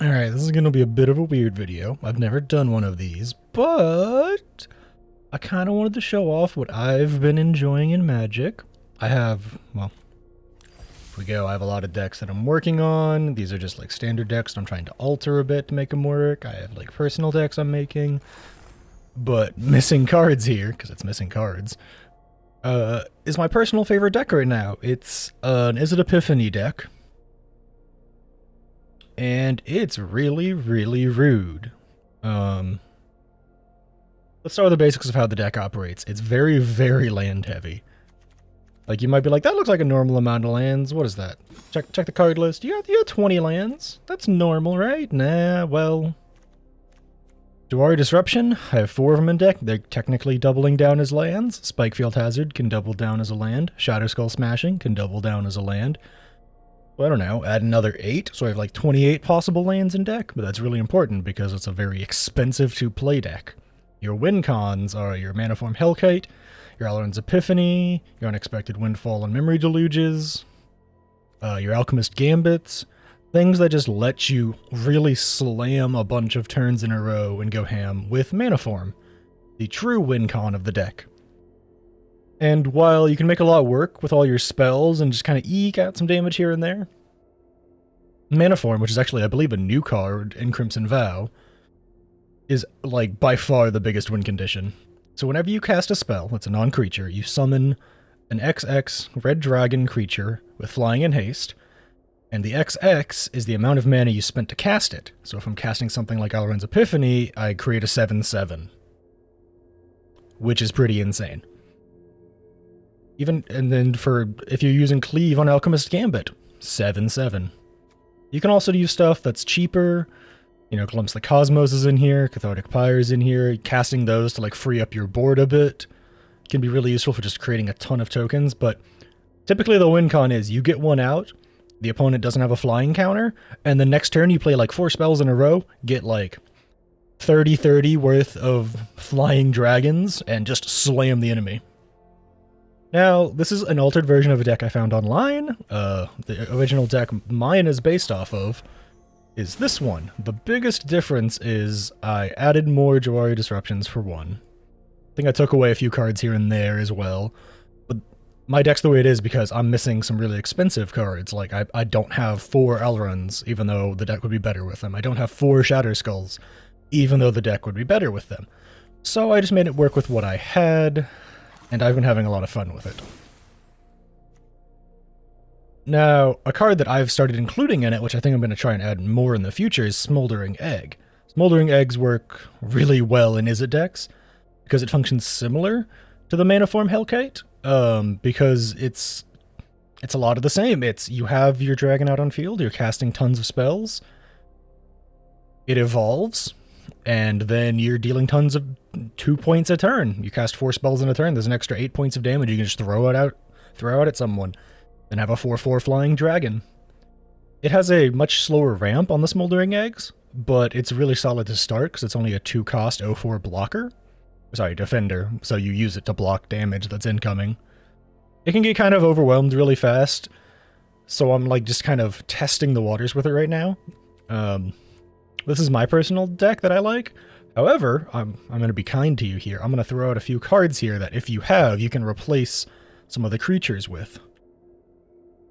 Alright, this is going to be a bit of a weird video. I've never done one of these, but I kind of wanted to show off what I've been enjoying in Magic. I have, well, if we go, I have a lot of decks that I'm working on. These are just like standard decks that I'm trying to alter a bit to make them work. I have like personal decks I'm making, but missing cards here, because it's missing cards, is my personal favorite deck right now. It's an Izzet Epiphany deck. And it's really, really rude. Let's start with the basics of how the deck operates. It's very, very land heavy. Like, you might be like, that looks like a normal amount of lands. What is that? Check the card list. You got 20 lands. That's normal, right? Nah, well. Jawari Disruption, I have 4 of them in deck. They're technically doubling down as lands. Spikefield Hazard can double down as a land. Shadow Skull Smashing can double down as a land. Well, I don't know, add another 8, so I have like 28 possible lands in deck, but that's really important because it's a very expensive to play deck. Your win cons are your manaform hellkilte, your Izzet Epiphany, your unexpected windfall and memory deluges, your alchemist gambits, things that just let you really slam a bunch of turns in a row and go ham with manaform, the true win con of the deck. And while you can make a lot work with all your spells and just kind of eke out some damage here and there, Manaform, which is actually, I believe, a new card in Crimson Vow, is, like, by far the biggest win condition. So whenever you cast a spell, it's a non-creature, you summon an XX red dragon creature with flying and haste, and the XX is the amount of mana you spent to cast it. So if I'm casting something like Izzet Epiphany, I create a 7/7, which is pretty insane. And then if you're using Cleave on Alchemist Gambit, 7/7. You can also use stuff that's cheaper. You know, Glimpse the Cosmos is in here, Cathartic Pyre is in here. Casting those to like free up your board a bit can be really useful for just creating a ton of tokens, but typically the win con is you get one out, the opponent doesn't have a flying counter, and the next turn you play like 4 spells in a row, get like 30/30 worth of flying dragons, and just slam the enemy. Now, this is an altered version of a deck I found online. The original deck mine is based off of is this one. The biggest difference is I added more Jawari Disruptions for one. I think I took away a few cards here and there as well. But my deck's the way it is because I'm missing some really expensive cards. Like, I don't have 4 Elrons, even though the deck would be better with them. I don't have 4 Shatter Skulls, even though the deck would be better with them. So I just made it work with what I had, and I've been having a lot of fun with it. Now, a card that I've started including in it, which I think I'm going to try and add more in the future, is Smoldering Egg. Smoldering Eggs work really well in Izzet decks, because it functions similar to the manaform hellkilte, because it's a lot of the same. You have your dragon out on field, you're casting tons of spells, it evolves, and then you're dealing tons of 2 points a turn. You cast 4 spells in a turn, there's an extra 8 points of damage you can just throw out at someone, and have a 4/4 flying dragon. It has a much slower ramp on the Smoldering Eggs, but it's really solid to start because it's only a 2-cost 0/4 blocker. Sorry, defender, so you use it to block damage that's incoming. It can get kind of overwhelmed really fast, so I'm like just kind of testing the waters with it right now. This is my personal deck that I like. However, I'm going to be kind to you here. I'm going to throw out a few cards here that if you have, you can replace some of the creatures with.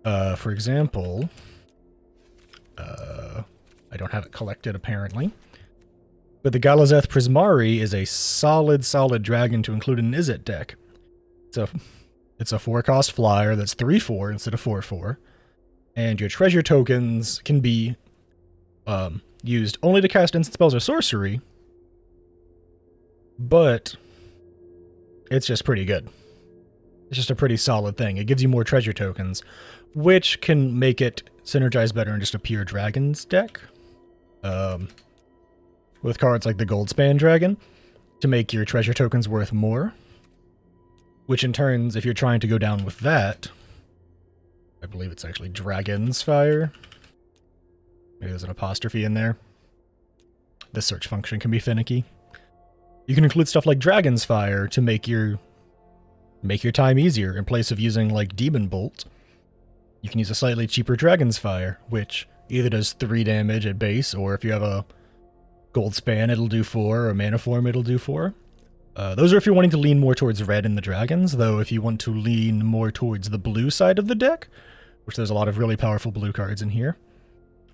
For example, I don't have it collected apparently, but the Galazeth Prismari is a solid dragon to include in an Izzet deck. It's a 4-cost flyer that's 3/4 instead of 4/4, and your treasure tokens can be used only to cast instant spells or sorcery, but it's just pretty good. It's just a pretty solid thing. It gives you more treasure tokens, which can make it synergize better in just a pure dragons deck. With cards like the Goldspan Dragon, to make your treasure tokens worth more. Which in turns, if you're trying to go down with that, I believe it's actually Dragon's Fire. Maybe there's an apostrophe in there. The search function can be finicky. You can include stuff like Dragon's Fire to make your time easier. In place of using like Demon Bolt, you can use a slightly cheaper Dragon's Fire, which Either does 3 damage at base, or if you have a gold span, it'll do 4, or manaform, it'll do 4. Those are if you're wanting to lean more towards red in the dragons, though if you want to lean more towards the blue side of the deck, which there's a lot of really powerful blue cards in here,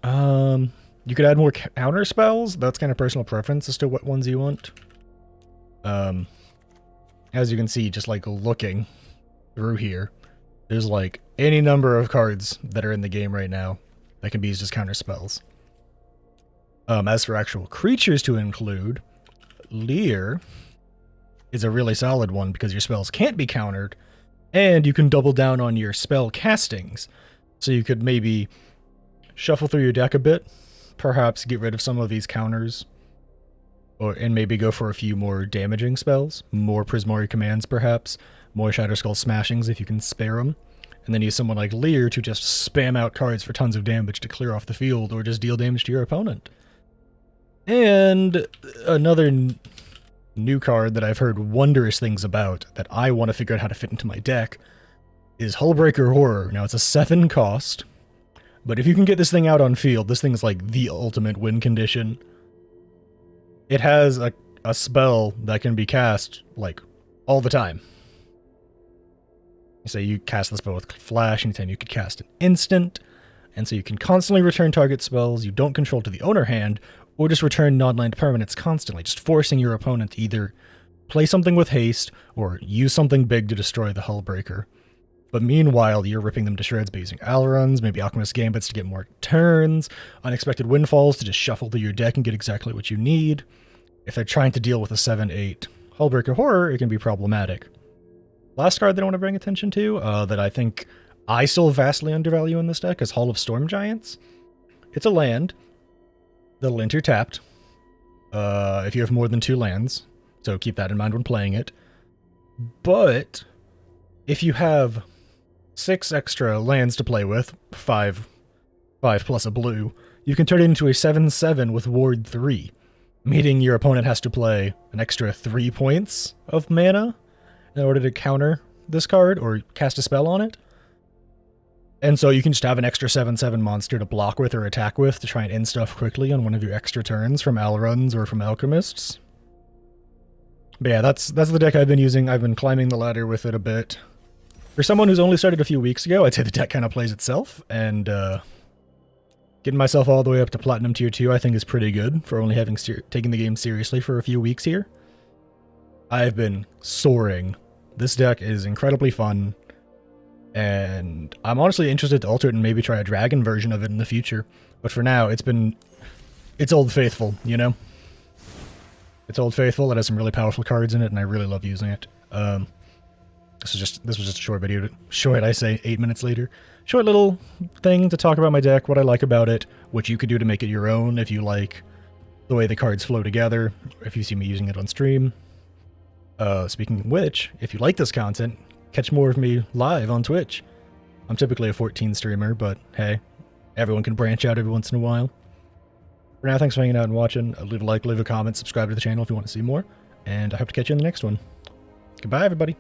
you could add more counter spells. That's kind of personal preference as to what ones you want. As you can see, just like looking through here, there's like any number of cards that are in the game right now that can be used as counter spells. As for actual creatures to include, Leer is a really solid one because your spells can't be countered, and you can double down on your spell castings. So you could maybe shuffle through your deck a bit, perhaps get rid of some of these counters, and maybe go for a few more damaging spells, more Prismari commands perhaps, more Shatterskull smashings if you can spare them, and then use someone like Leer to just spam out cards for tons of damage to clear off the field or just deal damage to your opponent. And another new card that I've heard wondrous things about that I want to figure out how to fit into my deck is Hullbreaker Horror. Now it's a 7 cost, but if you can get this thing out on field, this thing's like the ultimate win condition. It has a spell that can be cast like all the time. Say you cast the spell with Flash, anytime you could cast an instant, and so you can constantly return target spells you don't control to the owner hand, or just return non-land permanents constantly, just forcing your opponent to either play something with haste or use something big to destroy the Hullbreaker. But meanwhile, you're ripping them to shreds by using Alruns, maybe Alchemist Gambits to get more turns, Unexpected Windfalls to just shuffle through your deck and get exactly what you need. If they're trying to deal with a 7-8 Hullbreaker Horror, it can be problematic. Last card that I want to bring attention to, that I think I still vastly undervalue in this deck, is Hall of Storm Giants. It's a land that'll enter tapped if you have more than 2 lands, so keep that in mind when playing it. But if you have 6 extra lands to play with, 5 plus a blue, you can turn it into a 7/7 with Ward 3, meaning your opponent has to play an extra 3 points of mana in order to counter this card or cast a spell on it. And so you can just have an extra 7/7 monster to block with or attack with to try and end stuff quickly on one of your extra turns from Alruns or from Alchemists. But yeah, that's the deck I've been using. I've been climbing the ladder with it a bit. For someone who's only started a few weeks ago, I'd say the deck kind of plays itself, and getting myself all the way up to Platinum Tier 2 I think is pretty good for only having taken the game seriously for a few weeks here. I've been soaring. This deck is incredibly fun, and I'm honestly interested to alter it and maybe try a dragon version of it in the future. But for now, it's Old Faithful, you know? It's Old Faithful. It has some really powerful cards in it, and I really love using it. This was just a short video. Short, I say, 8 minutes later. Short little thing to talk about my deck, what I like about it, what you could do to make it your own if you like the way the cards flow together, if you see me using it on stream. Speaking of which, if you like this content, catch more of me live on Twitch. I'm typically a 14 streamer, but hey, everyone can branch out every once in a while. For now, thanks for hanging out and watching. Leave a like, leave a comment, subscribe to the channel if you want to see more, and I hope to catch you in the next one. Goodbye, everybody.